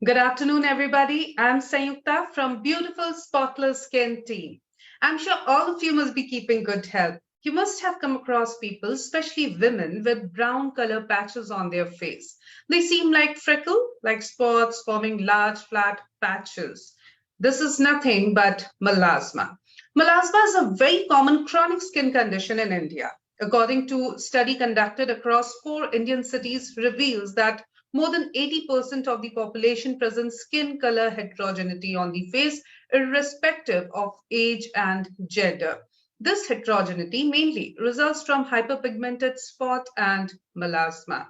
Good afternoon, everybody. I'm Sayukta from Beautiful Spotless Skin team. I'm sure all of you must be keeping good health. You must have come across people, especially women, with brown color patches on their face. They seem like freckle, like spots forming large flat patches. This is nothing but melasma. Melasma is a very common chronic skin condition in India. According to study conducted across 4 Indian cities, reveals that more than 80% of the population presents skin color heterogeneity on the face, irrespective of age and gender. This heterogeneity mainly results from hyperpigmented spot and melasma.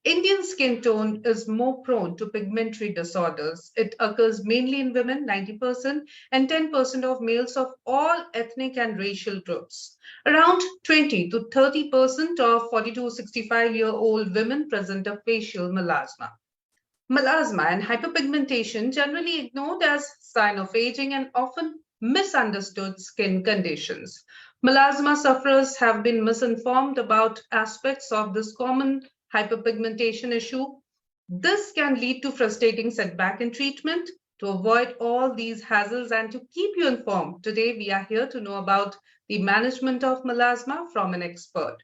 Indian skin tone is more prone to pigmentary disorders. It occurs mainly in women, 90%, and 10% of males of all ethnic and racial groups. Around 20 to 30% of 40 to 65-year-old women present a facial melasma. Melasma and hyperpigmentation generally ignored as sign of aging and often misunderstood skin conditions. Melasma sufferers have been misinformed about aspects of this common hyperpigmentation issue. This can lead to frustrating setback in treatment. To avoid all these hassles and to keep you informed, today we are here to know about the management of melasma from an expert.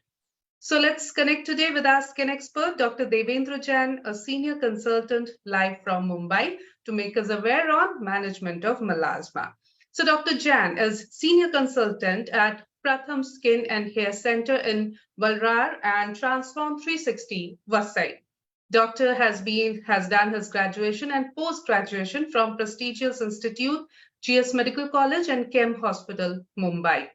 So let's connect today with our skin expert, Dr. Devendra Jain, a senior consultant live from Mumbai, to make us aware on management of melasma. So Dr. Jain is senior consultant at Pratham Skin and Hair Center in VIrar and Transform 360, Vasai. Doctor has done his graduation and post-graduation from prestigious institute, GS Medical College and KEM Hospital, Mumbai.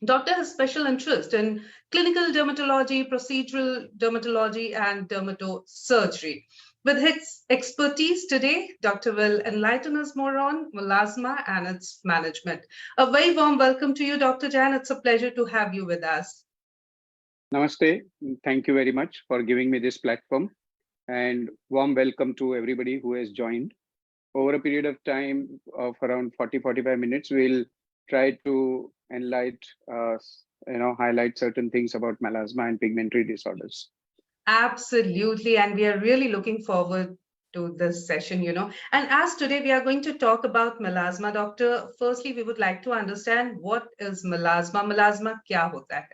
Doctor has special interest in clinical dermatology, procedural dermatology, and dermatosurgery. With his expertise today, Doctor will enlighten us more on melasma and its management. A very warm welcome to you, Dr. Jain. It's a pleasure to have you with us. Namaste. Thank you very much for giving me this platform, and warm welcome to everybody who has joined. Over a period of time of around 40-45 minutes, we'll try to highlight certain things about melasma and pigmentary disorders. Absolutely. And we are really looking forward to this session, And as today we are going to talk about melasma, doctor, firstly, we would like to understand what is melasma? Melasma kya hota hai?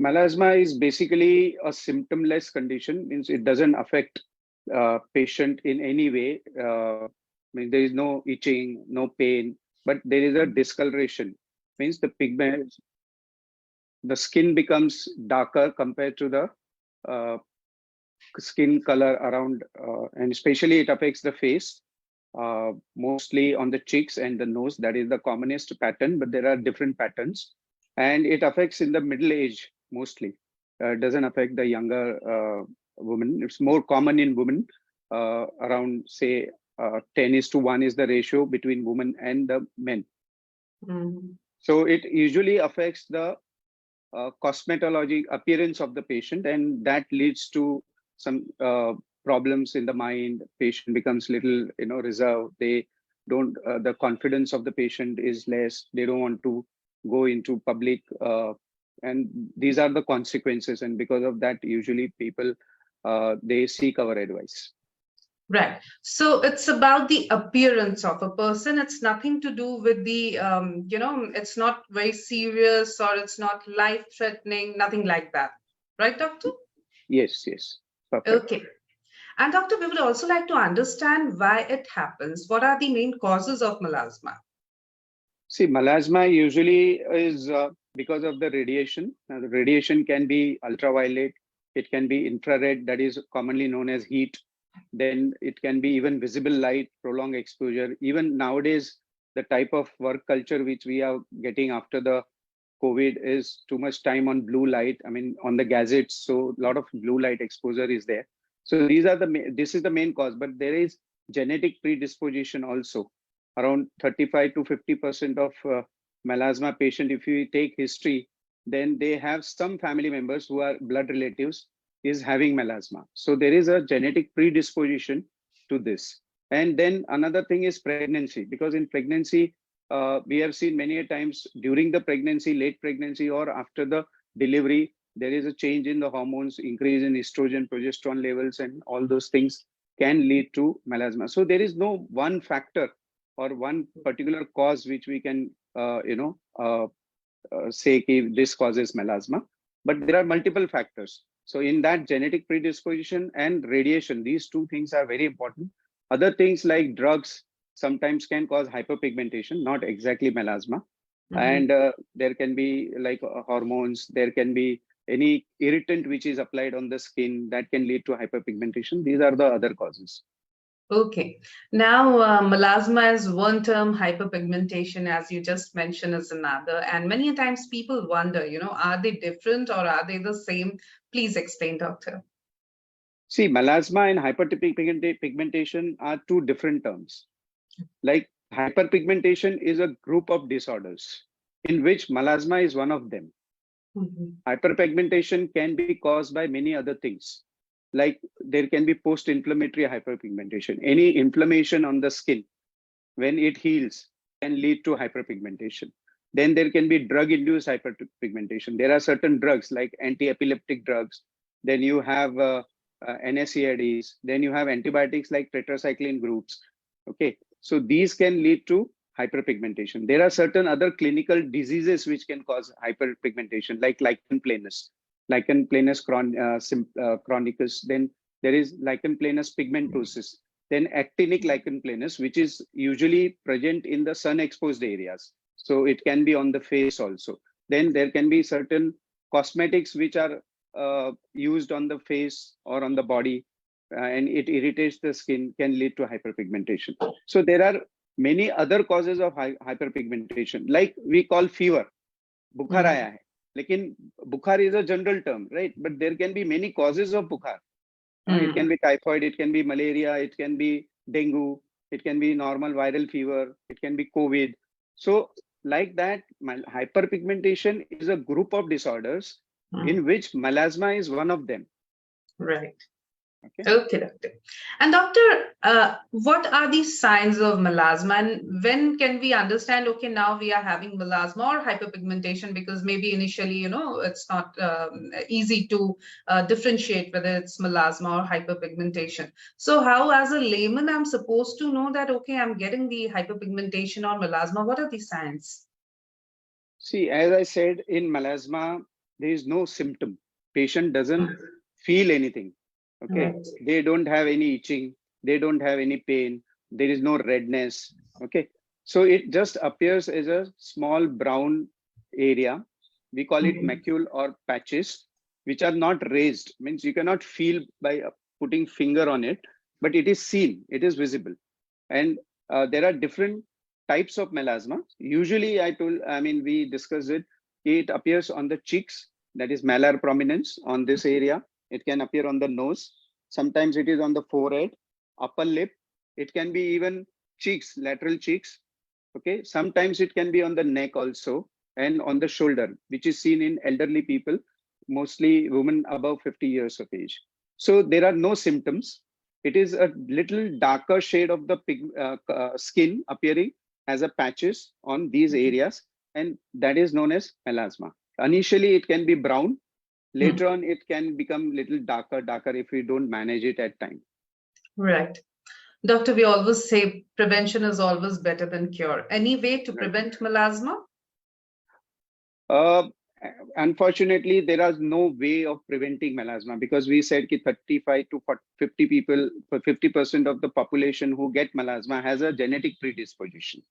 Melasma is basically a symptomless condition, means it doesn't affect patient in any way. There is no itching, no pain, but there is a discoloration. Means the skin becomes darker compared to the skin color around, and especially it affects the face, mostly on the cheeks and the nose. That is the commonest pattern, but there are different patterns, and it affects in the middle age mostly. It doesn't affect the younger women. It's more common in women. Around say 10:1 is the ratio between women and the men. So it usually affects the cosmetology appearance of the patient, and that leads to some problems in the mind. Patient becomes little reserved. They don't the confidence of the patient is less. They don't want to go into public, and these are the consequences, and because of that usually people they seek our advice. Right. So it's about the appearance of a person. It's nothing to do with the, it's not very serious or it's not life-threatening, nothing like that. Right, doctor? Yes. Perfect. Okay. And doctor, we would also like to understand why it happens. What are the main causes of melasma? See, melasma usually is because of the radiation. Now, the radiation can be ultraviolet. It can be infrared, that is commonly known as heat. Then it can be even visible light, prolonged exposure. Even nowadays, the type of work culture which we are getting after the COVID is too much time on blue light. On the gadgets, so a lot of blue light exposure is there. So this is the main cause, but there is genetic predisposition also. Around 35 to 50% of melasma patient, if you take history, then they have some family members who are blood relatives is having melasma. So there is a genetic predisposition to this. And then another thing is pregnancy, because in pregnancy, we have seen many times during the pregnancy, late pregnancy, or after the delivery, there is a change in the hormones, increase in estrogen, progesterone levels, and all those things. can lead to melasma. So there is no one factor or one particular cause which we can, say this causes melasma, but there are multiple factors. So in that, genetic predisposition and radiation, these two things are very important. Other things like drugs sometimes can cause hyperpigmentation, not exactly melasma. And there can be like hormones, there can be any irritant which is applied on the skin that can lead to hyperpigmentation. These are the other causes. Okay. Now, melasma is one term, hyperpigmentation, as you just mentioned, is another. And many times people wonder, are they different or are they the same? Please explain, doctor. See, melasma and hyperpigmentation are two different terms. Like hyperpigmentation is a group of disorders in which melasma is one of them. Hyperpigmentation can be caused by many other things. Like there can be post-inflammatory hyperpigmentation. Any inflammation on the skin, when it heals, can lead to hyperpigmentation. Then there can be drug-induced hyperpigmentation. There are certain drugs like anti-epileptic drugs. Then you have NSAIDs. Then you have antibiotics like tetracycline groups. Okay, so these can lead to hyperpigmentation. There are certain other clinical diseases which can cause hyperpigmentation, like lichen planus chronicus. Then there is lichen planus pigmentosus. Then actinic lichen planus, which is usually present in the sun exposed areas. So it can be on the face also. Then there can be certain cosmetics which are used on the face or on the body, and it irritates the skin, can lead to hyperpigmentation. So there are many other causes of hyperpigmentation, like we call fever. Bukhar aaya hai. Lekin bukhar is a general term, right? But there can be many causes of bukhar. It can be typhoid, it can be malaria, it can be dengue, it can be normal viral fever, it can be COVID. So like that, hyperpigmentation is a group of disorders in which melasma is one of them. Right. Okay, doctor. And doctor, what are the signs of melasma, and when can we understand, okay, now we are having melasma or hyperpigmentation? Because maybe initially, it's not easy to differentiate whether it's melasma or hyperpigmentation. So how, as a layman, I'm supposed to know that, okay, I'm getting the hyperpigmentation or melasma? What are the signs? See, as I said, in melasma, there is no symptom. Patient doesn't feel anything. Okay, they don't have any itching, they don't have any pain, there is no redness. Okay, so it just appears as a small brown area. We call it macule or patches, which are not raised. Means you cannot feel by putting finger on it, but it is seen, it is visible. And there are different types of melasma. Usually we discussed it. It appears on the cheeks, that is malar prominence on this area. It can appear on the nose. Sometimes it is on the forehead, upper lip. It can be even cheeks, lateral cheeks. Okay. Sometimes it can be on the neck also, and on the shoulder, which is seen in elderly people, mostly women above 50 years of age. So there are no symptoms. It is a little darker shade of the skin appearing as a patches on these areas, and that is known as melasma. Initially, it can be brown. Later on, it can become little darker if we don't manage it at time. Right. Doctor, we always say prevention is always better than cure. Any way to prevent melasma? Unfortunately, there is no way of preventing melasma, because we said that 35 to 50 people, 50% of the population who get melasma has a genetic predisposition.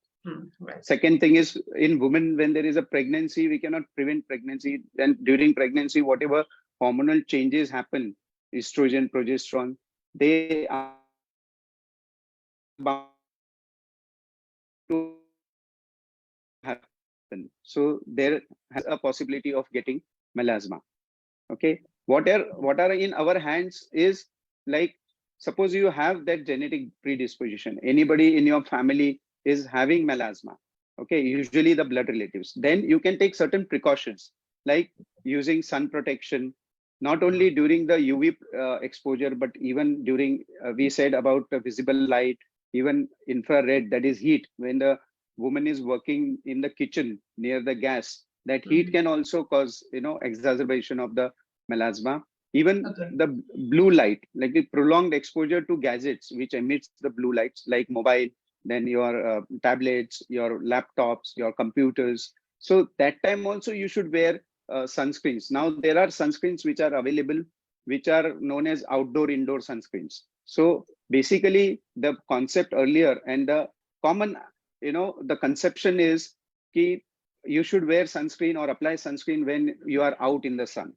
Right. Second thing is, in women, when there is a pregnancy, we cannot prevent pregnancy. Then during pregnancy, whatever hormonal changes happen, estrogen, progesterone, they are bound to happen. So there has a possibility of getting melasma. Okay, what are in our hands is, like, suppose you have that genetic predisposition, anybody in your family is having melasma, okay, usually the blood relatives, then you can take certain precautions, like using sun protection, not only during the UV exposure, but even during, we said about visible light, even infrared, that is heat. When the woman is working in the kitchen near the gas, that heat can also cause, exacerbation of the melasma. Even Okay. the blue light, like the prolonged exposure to gadgets which emits the blue lights, like mobile, then your tablets, your laptops, your computers. So that time also you should wear sunscreens. Now there are sunscreens which are available, which are known as outdoor indoor sunscreens. So basically the concept earlier and the common, the conception is that you should wear sunscreen or apply sunscreen when you are out in the sun.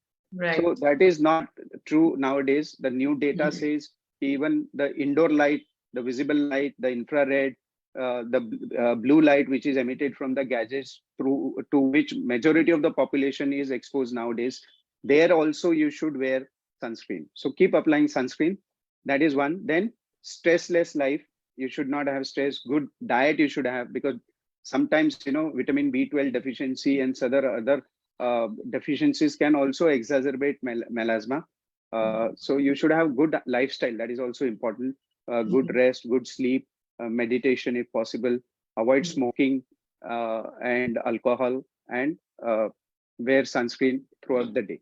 So Right. that is not true nowadays. The new data Mhm. says even the indoor light, the visible light, the infrared, the blue light, which is emitted from the gadgets through to which majority of the population is exposed nowadays, there also you should wear sunscreen. So keep applying sunscreen. That is one. Then stressless life. You should not have stress. Good diet you should have, because sometimes vitamin B12 deficiency and other deficiencies can also exacerbate melasma. So you should have good lifestyle. That is also important. Good Mhm. rest, good sleep, meditation if possible. Avoid smoking and alcohol, and wear sunscreen throughout the day.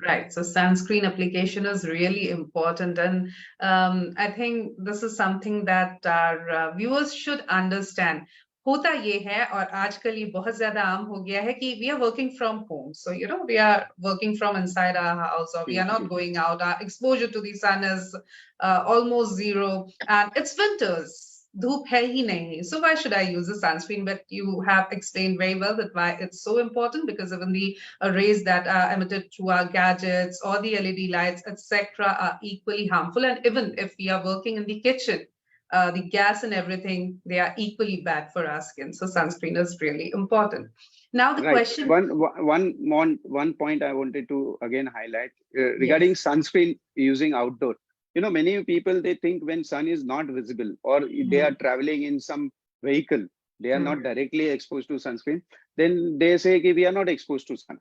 Right. So sunscreen application is really important. And I think this is something that our viewers should understand. होता ये है और आजकल ये बहुत ज्यादा आम हो गया है कि we are working from home. So, we are working from inside our house, or we are not going out. Our exposure to the sun is almost zero. And it's winters. धूप है ही नहीं. So why should I use a sunscreen? But you have explained very well that why it's so important, because even the rays that are emitted through our gadgets or the LED lights, etc., are equally harmful. And even if we are working in the kitchen, the gas and everything, they are equally bad for our skin. So sunscreen is really important. Now the Right. question, One point I wanted to again highlight regarding yes. sunscreen using outdoor. Many people, they think when sun is not visible or they are Mm, traveling in some vehicle, they are not mm, directly exposed to sunscreen. Then they say, "Okay, we are not exposed to sun."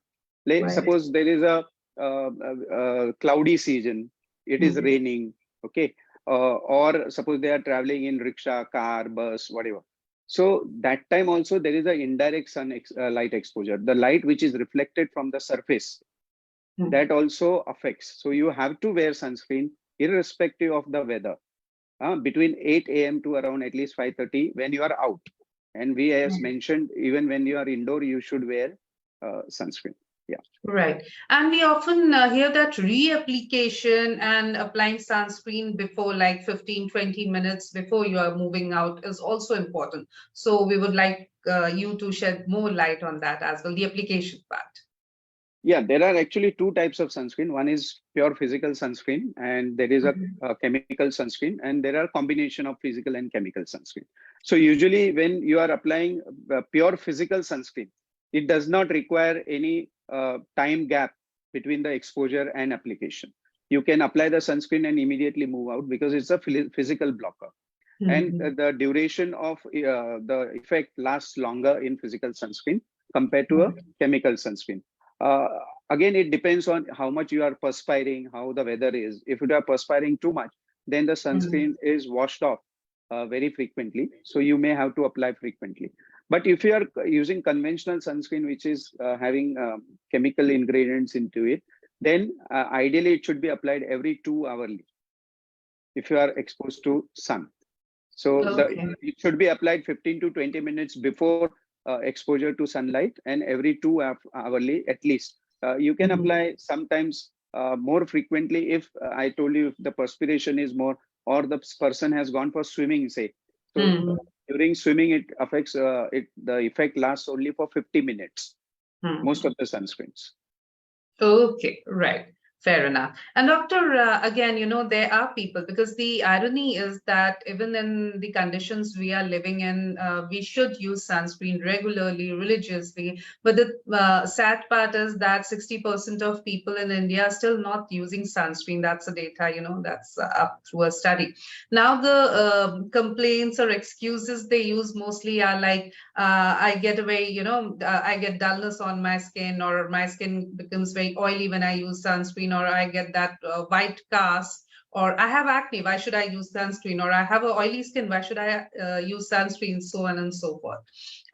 right. Suppose there is a cloudy season, it is Mm, raining, okay, or suppose they are traveling in rickshaw, car, bus, whatever. So that time also there is an indirect light exposure, the light which is reflected from the surface, mm, that also affects. So you have to wear sunscreen irrespective of the weather, between 8 a.m. to around at least 5:30 when you are out. And we, as mm. mentioned, even when you are indoor, you should wear sunscreen. Yeah. Right. And we often hear that reapplication and applying sunscreen before like 15, 20 minutes before you are moving out is also important. So we would like you to shed more light on that as well, the application part. Yeah, there are actually two types of sunscreen. One is pure physical sunscreen, and there is Mhm. a chemical sunscreen, and there are combination of physical and chemical sunscreen. So usually when you are applying pure physical sunscreen, it does not require any time gap between the exposure and application. You can apply the sunscreen and immediately move out because it's a physical blocker. And Mhm. the duration of the effect lasts longer in physical sunscreen compared to a Mhm. chemical sunscreen. Uh, Again, it depends on how much you are perspiring, how the weather is. If you are perspiring too much, then the Mhm. sunscreen is washed off very frequently. So you may have to apply frequently. But if you are using conventional sunscreen, which is having chemical ingredients into it, then ideally it should be applied every 2 hourly if you are exposed to sun. So Okay. it should be applied 15 to 20 minutes before exposure to sunlight, and every hourly at least. You can Mhm. apply sometimes more frequently if I told you if the perspiration is more, or the person has gone for swimming, say. So Mhm. during swimming, it affects the effect lasts only for 50 minutes, most Mhm. of the sunscreens. Okay, right. Fair enough. And doctor, again, there are people, because the irony is that even in the conditions we are living in, we should use sunscreen regularly, religiously. But the sad part is that 60% of people in India are still not using sunscreen. That's the data, that's up through a study. Now, the complaints or excuses they use mostly are like, I get a very, I get dullness on my skin, or my skin becomes very oily when I use sunscreen, or I get that white cast, or I have acne, why should I use sunscreen, or I have a oily skin, why should I use sunscreen, so on and so forth.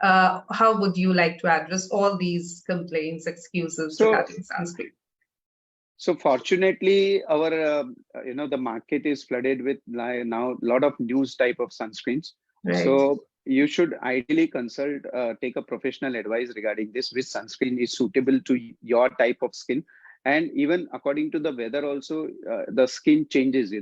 How would you like to address all these complaints, excuses So regarding sunscreen? So fortunately, our the market is flooded with now a lot of news type of sunscreens. Right. So you should ideally consult, take a professional advice regarding this, which sunscreen is suitable to your type of skin, and even according to the weather also, the skin changes.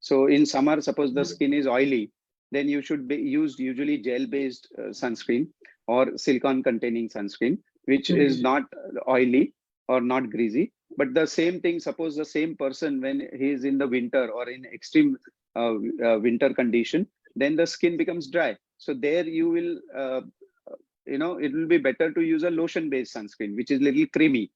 So in summer, suppose the skin is oily, then you should be used usually gel-based sunscreen or silicone-containing sunscreen, which is Mhm. not oily or not greasy. But the same thing, suppose the same person when he is in the winter or in extreme winter condition, then the skin becomes dry. So there you will, it will be better to use a lotion-based sunscreen, which is little creamy.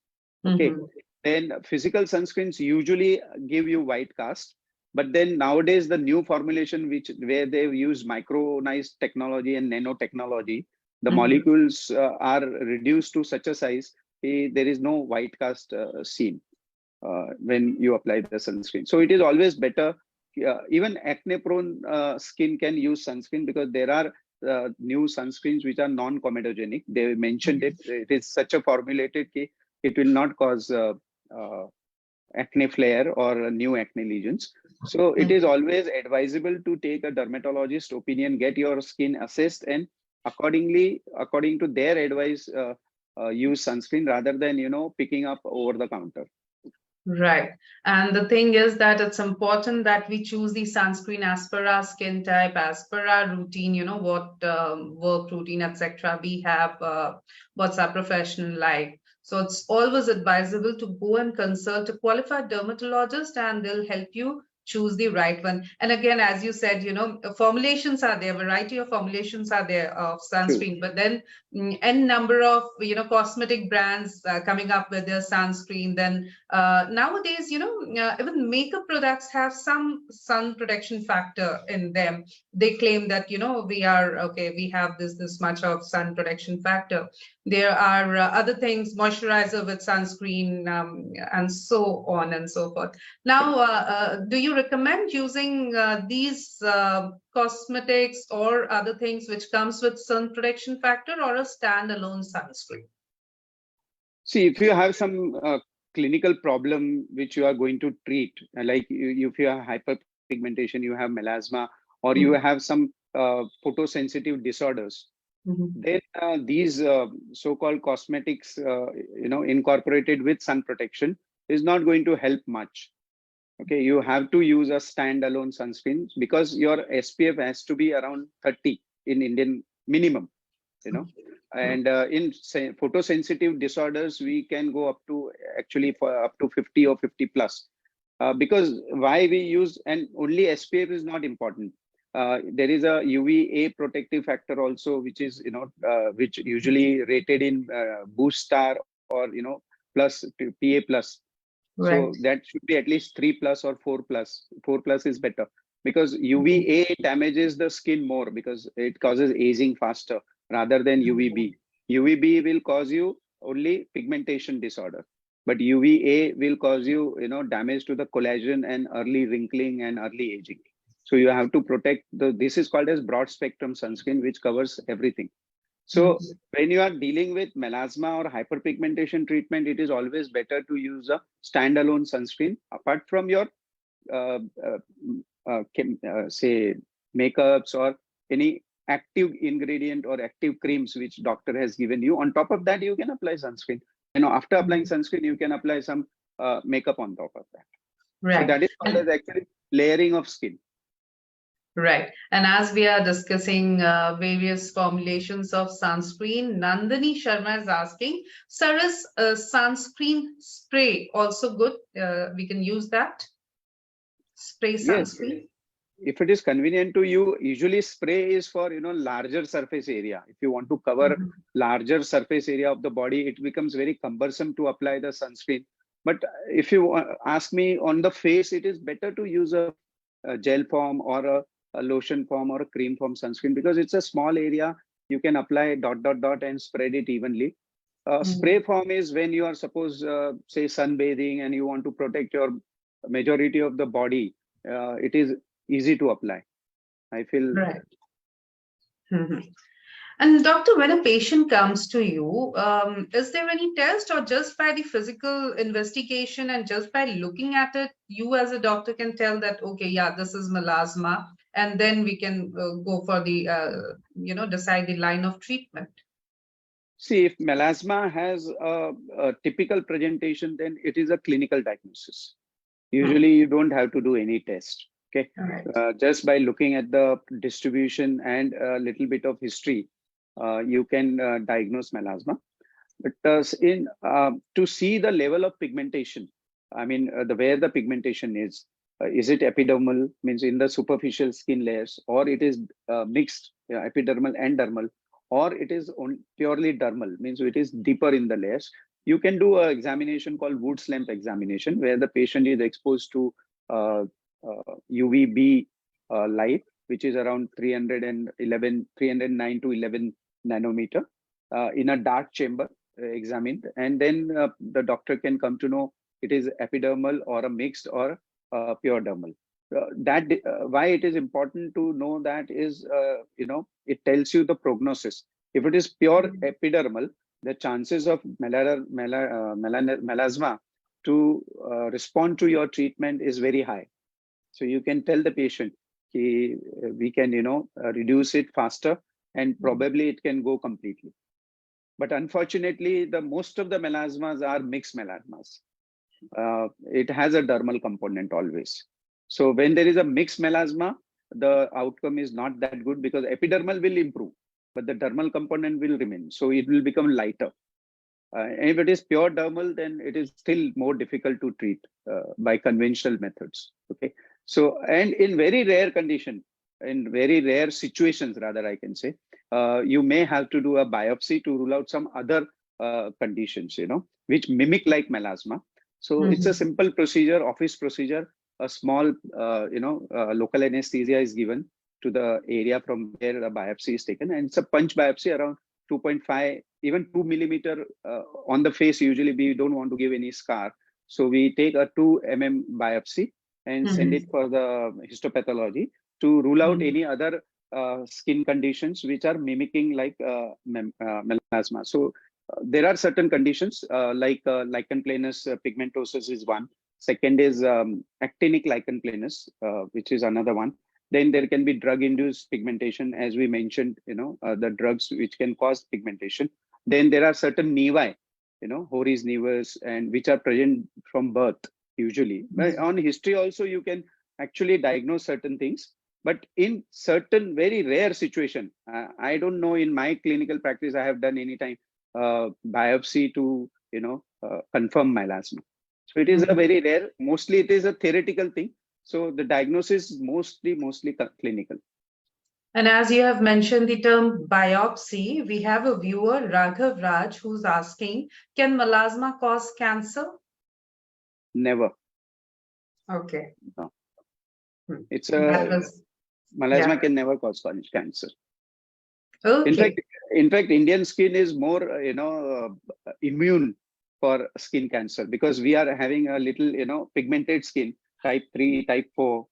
Okay. Mhm. Then physical sunscreens usually give you white cast, but then nowadays the new formulation, which where they've used micronized technology and nanotechnology, the Mhm. molecules are reduced to such a size, there is no white cast seen when you apply the sunscreen. So it is always better. Even acne prone skin can use sunscreen because there are new sunscreens which are non-comedogenic. They mentioned it. It is such a formulated key, it will not cause uh, acne flare or new acne lesions. So it is always advisable to take a dermatologist opinion, get your skin assessed, and according to their advice, use sunscreen rather than picking up over the counter. Right. And the thing is that it's important that we choose the sunscreen as per our skin type, as per our routine, what work routine, etc. we have, what's our profession like. So it's always advisable to go and consult a qualified dermatologist and they'll help you choose the right one. And again, as you said, formulations are there, variety of formulations are there of True. sunscreen, but then n number of, cosmetic brands coming up with their sunscreen. Then nowadays, even makeup products have some sun protection factor in them. They claim that, we are okay, we have this much of sun protection factor. There are other things, moisturizer with sunscreen, and so on and so forth. Now, do you recommend using these cosmetics or other things which comes with sun protection factor, or a standalone sunscreen? See, if you have some clinical problem which you are going to treat, like if you have hyperpigmentation, you have melasma, or you Mhm. have some photosensitive disorders, Mhm. then these so-called cosmetics, incorporated with sun protection is not going to help much. Okay, you have to use a standalone sunscreen because your SPF has to be around 30 in Indian minimum, you know. And in photosensitive disorders, we can go up to actually for up to 50 or 50 plus. Because why we use, and only SPF is not important. There is a UVA protective factor also, which is, which usually rated in boost star or, plus to PA plus. So Right. that should be at least 3 plus or 4 plus. 4 plus is better because Mhm. UVA damages the skin more because it causes aging faster rather than UVB. UVB will cause you only pigmentation disorder, but UVA will cause you, damage to the collagen and early wrinkling and early aging. So you have to protect this is called as broad spectrum sunscreen, which covers everything. So Mhm. when you are dealing with melasma or hyperpigmentation treatment, it is always better to use a standalone sunscreen apart from your uh, uh, say makeups or any active ingredient or active creams which doctor has given you. On top of that, you can apply sunscreen. After applying Mhm. sunscreen, you can apply some makeup on top of that. So Right. that is called as And actually layering of skin. right. And as we are discussing various formulations of sunscreen, Nandini Sharma is asking, sir, is sunscreen spray also good? We can use that spray Yes, sunscreen. if it is convenient to you, usually spray is for larger surface area. If you want to cover Mhm. larger surface area of the body, it becomes very cumbersome to apply the sunscreen. But if you ask me on the face, it is better to use a gel form or a lotion form or a cream form sunscreen because it's a small area. You can apply dot dot dot and spread it evenly. Spray Mhm. form is when you are suppose say sunbathing and you want to protect your majority of the body. It is easy to apply. I feel Right. Mhm. And doctor, when a patient comes to you, is there any test or just by the physical investigation and just by looking at it, you as a doctor can tell that, okay, yeah, this is melasma, and then we can go for the, decide the line of treatment. See, if melasma has a typical presentation, then it is a clinical diagnosis. Usually, you don't have to do any test. Okay, All right. just by looking at the distribution and a little bit of history, you can diagnose melasma. But to see the level of pigmentation, I mean, the where the pigmentation is it epidermal, means in the superficial skin layers, or it is mixed, epidermal and dermal, or it is purely dermal, means it is deeper in the layers. You can do an examination called Wood's lamp examination, where the patient is exposed to uh, UVB light, which is around 309 to 11 nanometer in a dark chamber, examined, and then the doctor can come to know it is epidermal or a mixed or pure dermal. Why it is important to know that is, it tells you the prognosis. If it is pure epidermal, the chances of melasma to respond to your treatment is very high. So you can tell the patient, we can, reduce it faster, and probably it can go completely. But unfortunately, the most of the melasmas are mixed melasmas. It has a dermal component always. So when there is a mixed melasma, the outcome is not that good, because epidermal will improve, but the dermal component will remain. So it will become lighter. And if it is pure dermal, then it is still more difficult to treat by conventional methods. Okay. So, and in very rare condition, in very rare situations, rather, I can say, you may have to do a biopsy to rule out some other conditions, which mimic like melasma. So it's a simple procedure, office procedure. A small, local anesthesia is given to the area from where the biopsy is taken, and it's a punch biopsy around 2.5, even 2 millimeter on the face. Usually, we don't want to give any scar, so we take a 2 biopsy and send it for the histopathology to rule out any other skin conditions which are mimicking like melasma. So there are certain conditions like lichen planus pigmentosus is one. Second is actinic lichen planus, which is another one. Then there can be drug-induced pigmentation, as we mentioned, the drugs which can cause pigmentation. Then there are certain nevi, horis nevus, and which are present from birth usually. But on history also, you can actually diagnose certain things. But in certain very rare situation, I don't know, in my clinical practice, I have done any time biopsy to, confirm melasma. So it is a very rare, mostly it is a theoretical thing. So the diagnosis is mostly clinical. And as you have mentioned the term biopsy, we have a viewer, Raghav Raj, who's asking, can melasma cause cancer? Never. Okay. No. Hmm. It's That a was, melasma yeah. can never cause cancer. Okay. In fact, Indian skin is more, immune for skin cancer, because we are having a little, pigmented skin, type 3, type 4,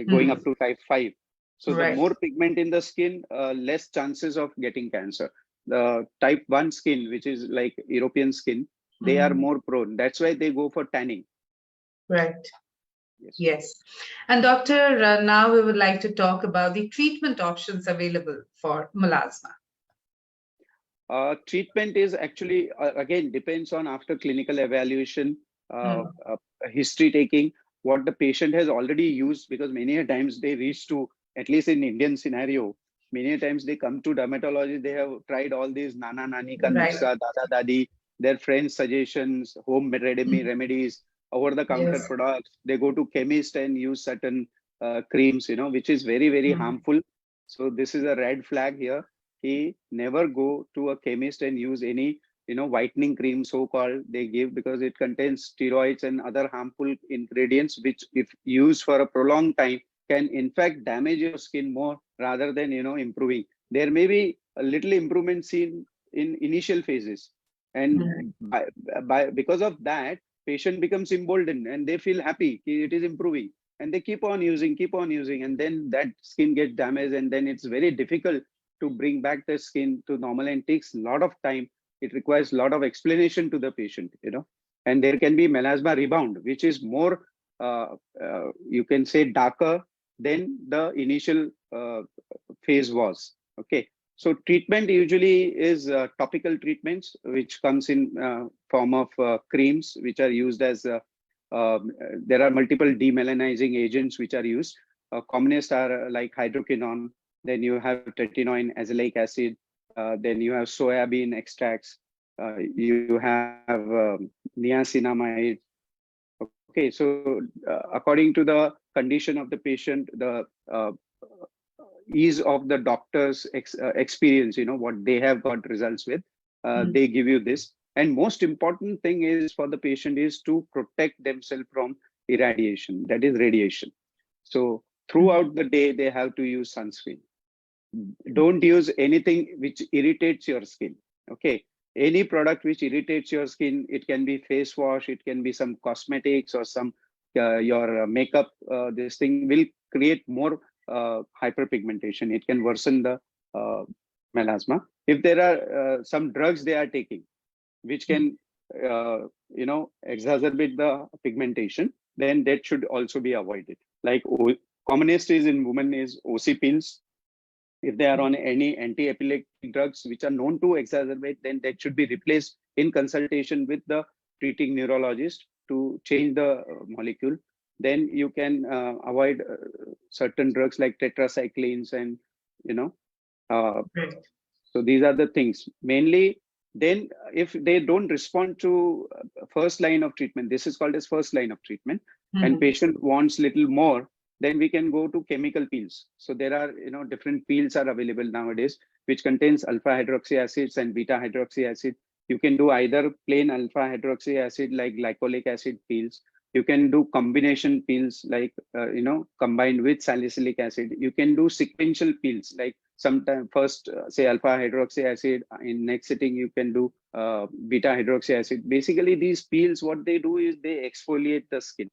going up to type 5. So the Right. more pigment in the skin, less chances of getting cancer. The type 1 skin, which is like European skin, they are more prone. That's why they go for tanning. Right. Yes. Yes. And doctor, now we would like to talk about the treatment options available for melasma. Treatment is actually, again, depends on after clinical evaluation, history taking, what the patient has already used, because many a times they reach to, at least in Indian scenario, many a times they come to dermatology, they have tried all these nana nani ka Right. nuksa, dada dadi, their friends' suggestions, home remedies, over-the-counter Yes. products. They go to chemist and use certain creams, which is very, very harmful. So this is a red flag here. He never go to a chemist and use any, whitening cream, so-called, they give, because it contains steroids and other harmful ingredients, which if used for a prolonged time can in fact damage your skin more rather than, improving. There may be a little improvement seen in initial phases, and because of that, patient becomes emboldened and they feel happy it is improving, and they keep on using, and then that skin gets damaged, and then it's very difficult to bring back the skin to normal, and takes a lot of time. It requires a lot of explanation to the patient, and there can be melasma rebound, which is more, you can say, darker than the initial phase was. Okay. So treatment usually is topical treatments, which comes in form of creams, which are used as there are multiple demelanizing agents which are used. Commonest are like hydroquinone. Then you have tretinoin, azelaic acid. Then you have soybean extracts. You have niacinamide. Okay, so according to the condition of the patient, the ease of the doctor's experience, what they have got results with, they give you this. And most important thing is for the patient is to protect themselves from irradiation, that is radiation. So throughout the day, they have to use sunscreen. Don't use anything which irritates your skin. Okay. Any product which irritates your skin, it can be face wash, it can be some cosmetics or some your makeup. This thing will create more hyperpigmentation. It can worsen the melasma. If there are some drugs they are taking, which can exacerbate the pigmentation, then that should also be avoided. Like commonest is in women is OC pills. If they are on any anti-epileptic drugs which are known to exacerbate, then that should be replaced in consultation with the treating neurologist to change the molecule. Then you can avoid certain drugs like tetracyclines and, so these are the things. Mainly, then if they don't respond to first line of treatment, this is called as first line of treatment, and patient wants little more, then we can go to chemical peels. So there are, different peels are available nowadays, which contains alpha hydroxy acids and beta hydroxy acid. You can do either plain alpha hydroxy acid like glycolic acid peels. You can do combination peels like, combined with salicylic acid. You can do sequential peels like sometimes first say alpha hydroxy acid, in next sitting you can do beta hydroxy acid. Basically these peels, what they do is they exfoliate the skin,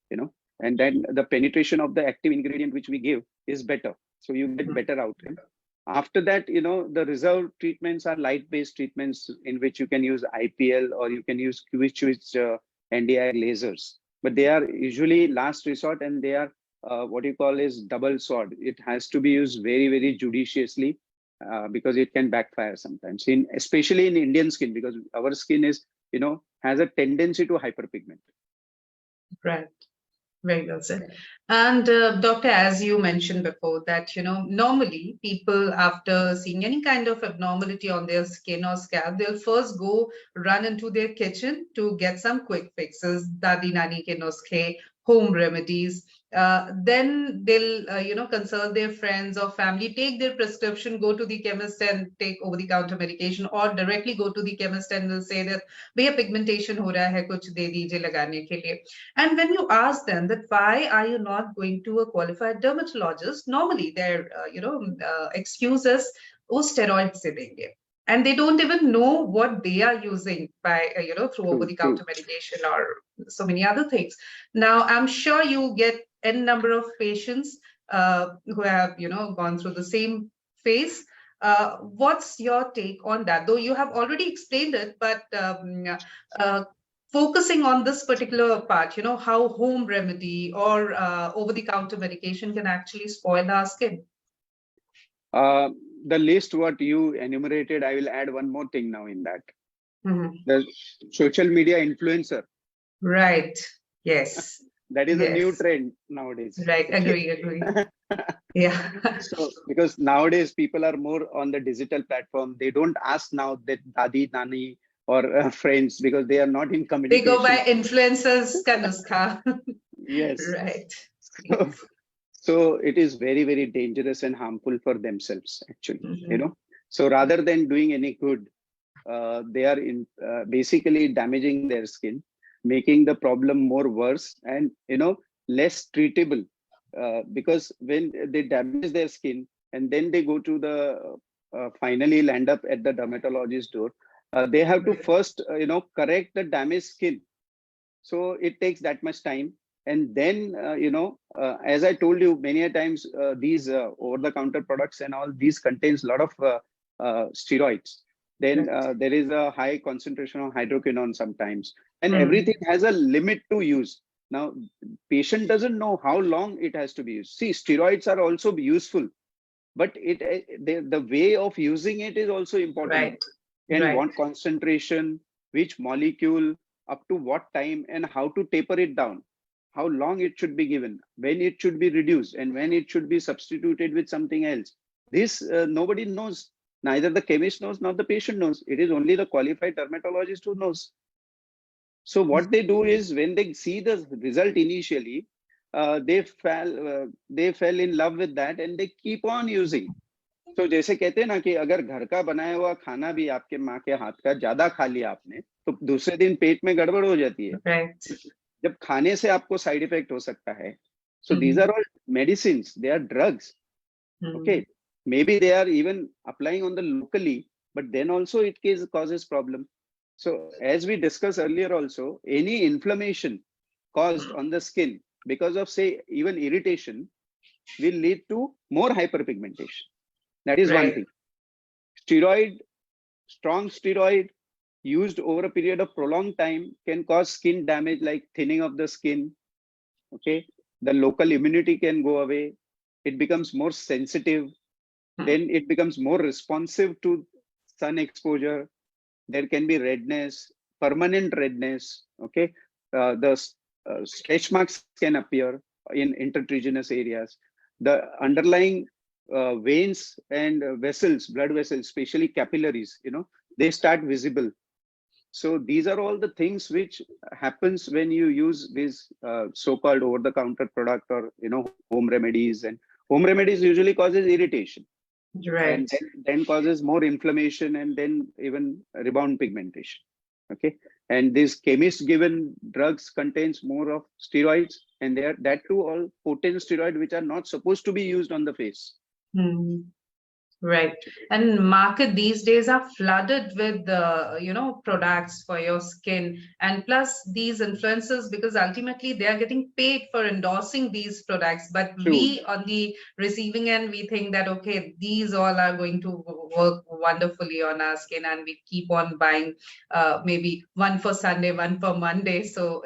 and then the penetration of the active ingredient which we give is better. So you get better outcome. After that, the reserve treatments are light-based treatments in which you can use IPL or you can use Q-switch NDI lasers. But they are usually last resort, and they are what you call is double sword. It has to be used very, very judiciously because it can backfire sometimes, especially in Indian skin, because our skin is, has a tendency to hyperpigment. Right. Very well said. And Doctor, as you mentioned before, that normally people, after seeing any kind of abnormality on their skin or scalp, they'll first go run into their kitchen to get some quick fixes, dadi nani ke nuskhe, home remedies. Then they'll consult their friends or family, take their prescription, go to the chemist and take over-the-counter medication, or directly go to the chemist and they'll say that bhaiya pigmentation ho raha hai, kuch de dijiye lagane ke liye. And when you ask them that why are you not going to a qualified dermatologist, normally their excuse is wo steroids se denge. And they don't even know what they are using by through over-the-counter medication or so many other things. Now I'm sure you get n number of patients who have gone through the same phase. What's your take on that? Though you have already explained it, but focusing on this particular part, how home remedy or over-the-counter medication can actually spoil our skin. The list what you enumerated, I will add one more thing now in that. The social media influencer. Right. Yes. That is a new trend nowadays. Right. Agree. Yeah. So because nowadays people are more on the digital platform, they don't ask now that dadi, nani or friends, because they are not in communication. They go by influencers ka nuskha. Yes. Right. So it is very, very dangerous and harmful for themselves, actually, So rather than doing any good, they are basically damaging their skin, making the problem more worse and, less treatable. Because when they damage their skin and then they go to the finally land up at the dermatologist door, they have to first, correct the damaged skin. So it takes that much time. And then, as I told you many a times, these over-the-counter products and all these contains a lot of steroids. Then there is a high concentration of hydroquinone sometimes, and everything has a limit to use. Now, patient doesn't know how long it has to be used. See, steroids are also useful, but the way of using it is also important. Right. And Right. what concentration, which molecule, up to what time, and how to taper it down, how long it should be given, when it should be reduced, and when it should be substituted with something else. This nobody knows. Neither the chemist knows, nor the patient knows. It is only the qualified dermatologist who knows. So what they do is, when they see the result initially, they fell in love with that and they keep on using. तो जैसे कहते हैं ना कि अगर घर का बनाया हुआ खाना भी आपके माँ के हाथ का ज्यादा खा लिया आपने, तो दूसरे दिन पेट में गड़बड़ हो जाती है. Right. जब खाने से आपको साइड इफेक्ट हो सकता है. So these are all medicines, they are drugs. Okay, maybe they are even applying on the locally, but then also it causes problem. So as we discussed earlier also, any inflammation caused on the skin because of, say, even irritation will lead to more hyperpigmentation. That is one thing. Steroid, strong steroid used over a period of prolonged time can cause skin damage like thinning of the skin. Okay, the local immunity can go away. It becomes more sensitive. Then it becomes more responsive to sun exposure. There can be redness, permanent redness. Okay, the stretch marks can appear in intertriginous areas. The underlying veins and vessels, blood vessels, especially capillaries, they start visible. So these are all the things which happens when you use this so-called over-the-counter product or home remedies. And home remedies usually causes irritation, Right. and then causes more inflammation and then even rebound pigmentation. Okay, and these chemist-given drugs contains more of steroids, and they are that too all potent steroid which are not supposed to be used on the face. Right. And market these days are flooded with products for your skin, and plus these influencers, because ultimately they are getting paid for endorsing these products. But True. we on the receiving end, we think that okay, these all are going to work wonderfully on our skin, and we keep on buying maybe one for Sunday, one for Monday. So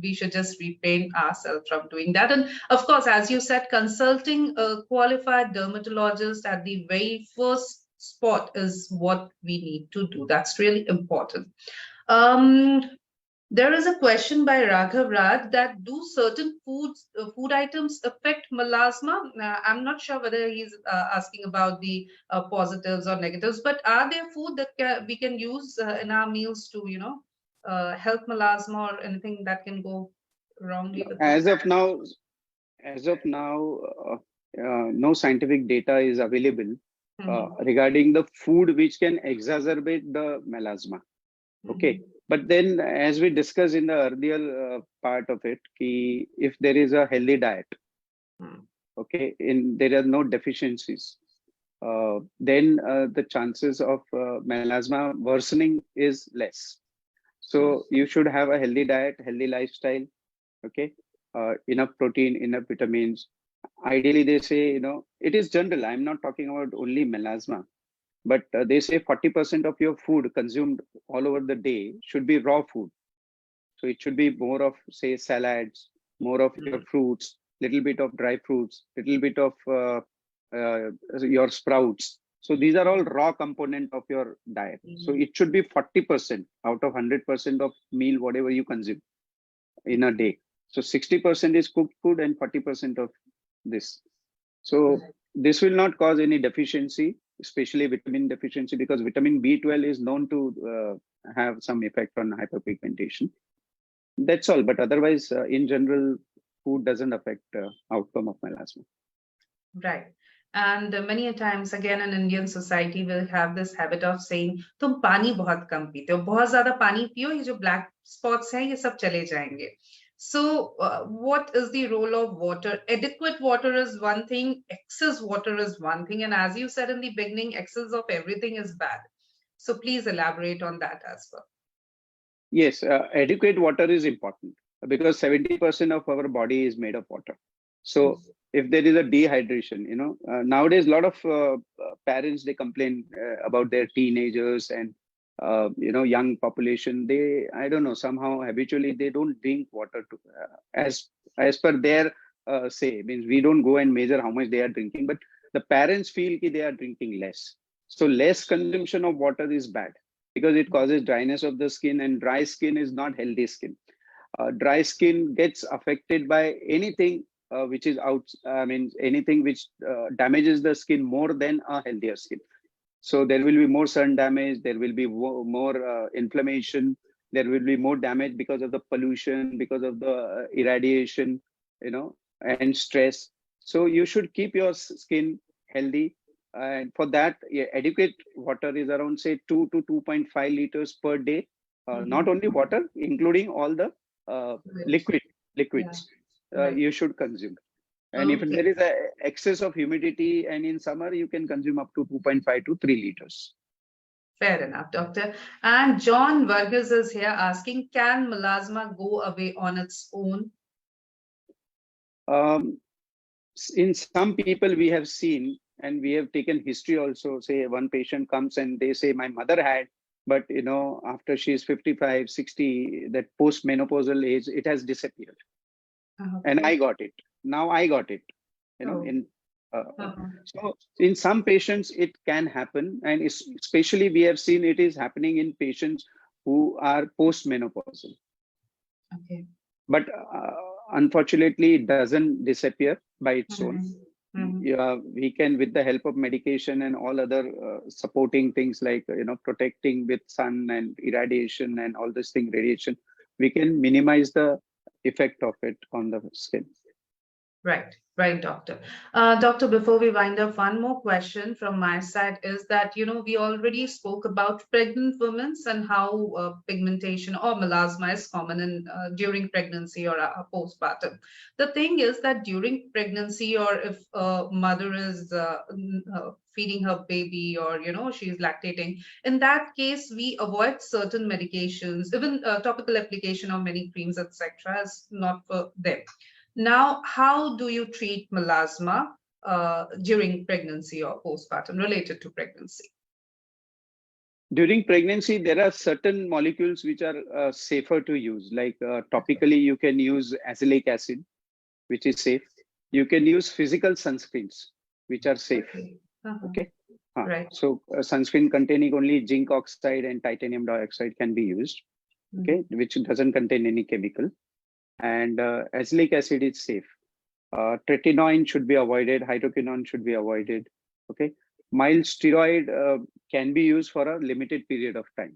we should just refrain ourselves from doing that. And of course, as you said, consulting a qualified dermatologist at the very first spot is what we need to do. That's really important. There is a question by Raghav Raj that do certain food items affect melasma? I'm not sure whether he's asking about the positives or negatives, but are there food that we can use in our meals to, help melasma, or anything that can go wrongly with As this? of now, no scientific data is available regarding the food which can exacerbate the melasma. Okay, but then as we discussed in the earlier part of it, if there is a healthy diet, okay, there are no deficiencies, then the chances of melasma worsening is less. So you should have a healthy diet, healthy lifestyle. Okay, enough protein, enough vitamins. Ideally, they say, it is general. I'm not talking about only melasma, but they say 40% of your food consumed all over the day should be raw food. So it should be more of, say, salads, more of your fruits, little bit of dry fruits, little bit of your sprouts. So these are all raw component of your diet. So it should be 40% out of 100% of meal, whatever you consume in a day. So 60% is cooked food and 40% of this. So this will not cause any deficiency, especially vitamin deficiency, because vitamin B12 is known to have some effect on hyperpigmentation. That's all. But otherwise, in general, food doesn't affect outcome of melasma. Right. And many a times, again, in Indian society, we'll have this habit of saying, "तुम पानी बहुत कम पीते हो, बहुत ज़्यादा पानी पियो, ये जो black spots हैं, ये सब चले जाएंगे." So, what is the role of water? Adequate water is one thing, excess water is one thing, and as you said in the beginning, excess of everything is bad. So, please elaborate on that as well. Yes, adequate water is important because 70% of our body is made of water. So if there is a dehydration, nowadays a lot of parents, they complain about their teenagers and young population. They, I don't know, somehow habitually they don't drink water to as per their say. Means we don't go and measure how much they are drinking, but the parents feel that they are drinking less. So less consumption of water is bad because it causes dryness of the skin, and dry skin is not healthy skin. Dry skin gets affected by anything which is out. I mean, anything which damages the skin more than a healthier skin. So there will be more sun damage. There will be more inflammation. There will be more damage because of the pollution, because of the irradiation, and stress. So you should keep your skin healthy. And for that, yeah, adequate water is around, say, 2 to 2.5 liters per day. Not only water, including all the liquids Right. you should consume. And if there is a excess of humidity, and in summer, you can consume up to 2.5 to 3 liters. Fair enough, doctor. And John Vargas is here asking, can melasma go away on its own? In some people we have seen, and we have taken history also. Say one patient comes and they say, my mother had, but after she's 55, 60, that post-menopausal age, it has disappeared. And I got it. Now I got it. So in some patients it can happen, and especially we have seen it is happening in patients who are post-menopausal. Okay. But unfortunately, it doesn't disappear by its own. We can, with the help of medication and all other supporting things like protecting with sun and irradiation and all this thing, radiation, we can minimize the effect of it on the skin. Right, doctor. Doctor, before we wind up, one more question from my side is that, we already spoke about pregnant women and how pigmentation or melasma is common during pregnancy or postpartum. The thing is that during pregnancy, or if a mother is feeding her baby, or, she's lactating, in that case, we avoid certain medications, even topical application of many creams, etc. is not for them. Now, how do you treat melasma during pregnancy or postpartum related to pregnancy? During pregnancy, there are certain molecules which are safer to use. Like topically, you can use azelaic acid, which is safe. You can use physical sunscreens, which are safe. Okay. Right. So sunscreen containing only zinc oxide and titanium dioxide can be used. Okay, which doesn't contain any chemical. And azelaic acid is safe. Tretinoin should be avoided. Hydroquinone should be avoided. Okay. Mild steroid can be used for a limited period of time.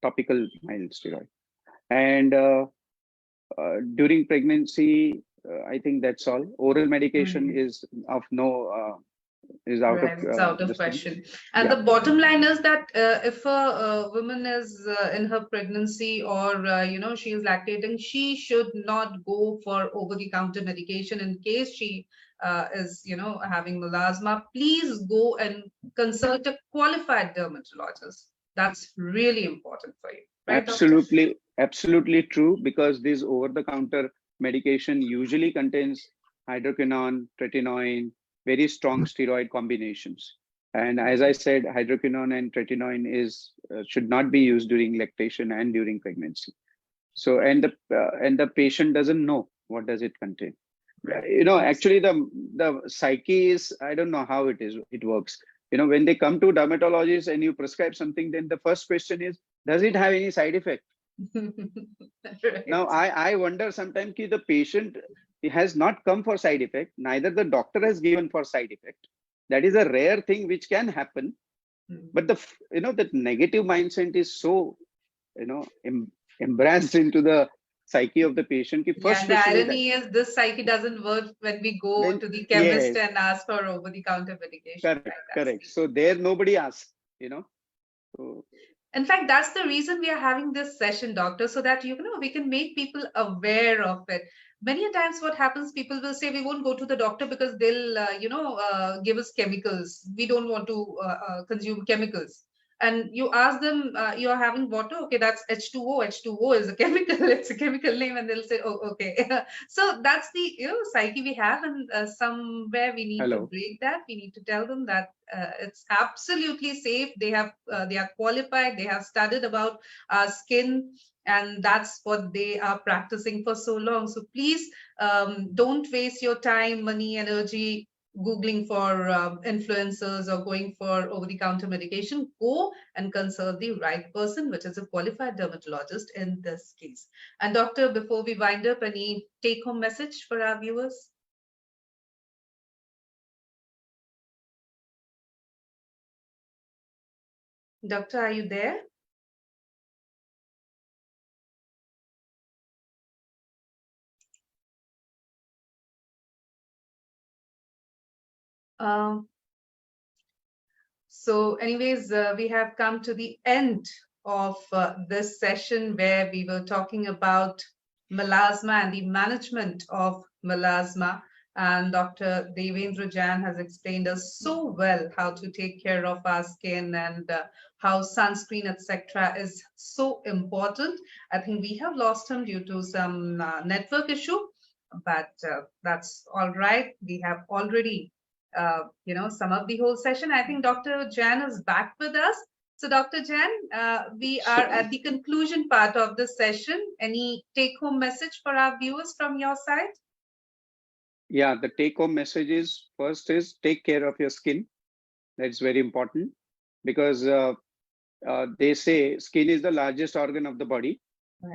Topical mild steroid. And during pregnancy, I think that's all. Oral medication is of no is out it's out of question. And yeah. The bottom line is that if a woman is in her pregnancy, or she is lactating, she should not go for over-the-counter medication in case she is having melasma. Please go and consult a qualified dermatologist. That's really important for you, right? Absolutely true, because this over-the-counter medication usually contains hydroquinone, tretinoin, very strong steroid combinations. And as I said, hydroquinone and tretinoin should not be used during lactation and during pregnancy. So, and the patient doesn't know what does it contain. Actually the psyche is, I don't know how it works. When they come to dermatologists and you prescribe something, then the first question is, does it have any side effect? Right. Now, I wonder sometimes the patient has not come for side effect, neither the doctor has given for side effect. That is a rare thing which can happen. But that negative mindset is so, embraced into the psyche of the patient. First the irony is this psyche doesn't work when we go to the chemist and ask for over-the-counter medication. Correct. So there nobody asks, So, in fact, that's the reason we are having this session, doctor, so that we can make people aware of it. Many times what happens, people will say, we won't go to the doctor because they'll give us chemicals. We don't want to consume chemicals. and you ask them, you're having water, okay, that's H2O. H2O is a chemical, it's a chemical name, and they'll say, oh, okay. So that's the psyche we have, and somewhere we need to Hello. break that. We need to tell them that it's absolutely safe. They are qualified. They have studied about skin, and that's what they are practicing for so long. So please don't waste your time, money, energy Googling for influencers or going for over-the-counter medication. Go and consult the right person, which is a qualified dermatologist in this case. And doctor, before we wind up, any take-home message for our viewers? Doctor, are you there? Um, So anyways, we have come to the end of this session where we were talking about melasma and the management of melasma. And Dr. Devendra Jain has explained us so well how to take care of our skin and how sunscreen, etc., is so important. I think we have lost him due to some network issue, but that's all right. We have already sum up the whole session. I think Dr. Jain is back with us. So, Dr. Jain, we are at the conclusion part of the session. Any take-home message for our viewers from your side? Yeah, the take-home message is first is take care of your skin. That's very important because they say skin is the largest organ of the body,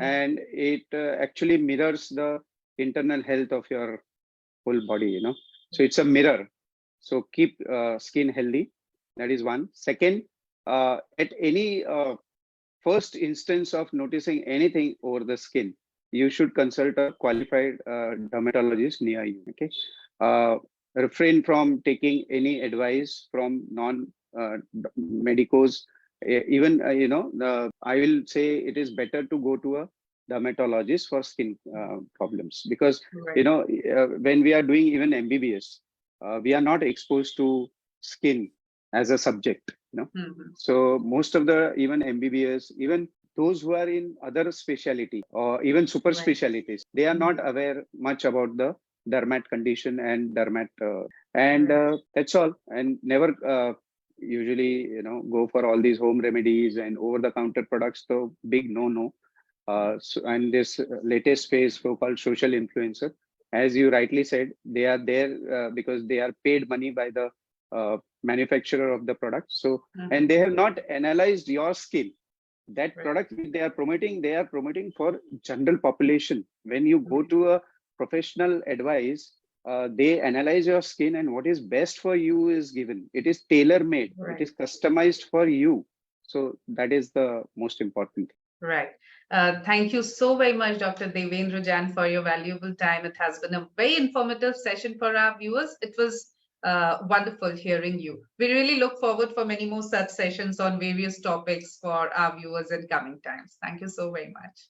and it actually mirrors the internal health of your whole body. So it's a mirror. So keep skin healthy. That is one. Second, at any first instance of noticing anything over the skin, you should consult a qualified dermatologist near you. Okay. Refrain from taking any advice from non-medicos. Even I will say it is better to go to a dermatologist for skin problems, because when we are doing even MBBS, we are not exposed to skin as a subject. So most of the even MBBS, even those who are in other specialty or even super specialties, they are not aware much about the dermat condition and dermat, that's all. And never usually go for all these home remedies and over-the-counter products. So big no. So, and this latest phase so-called social influencer, as you rightly said, they are there because they are paid money by the manufacturer of the product. So, and they have not analyzed your skin. That product they are promoting for general population. When you go to a professional advice, they analyze your skin, and what is best for you is given. It is tailor-made. It is customized for you. So that is the most important. Right. Thank you so very much, Dr. Devendra Jain, for your valuable time. It has been a very informative session for our viewers. It was wonderful hearing you. We really look forward for many more such sessions on various topics for our viewers in coming times. Thank you so very much.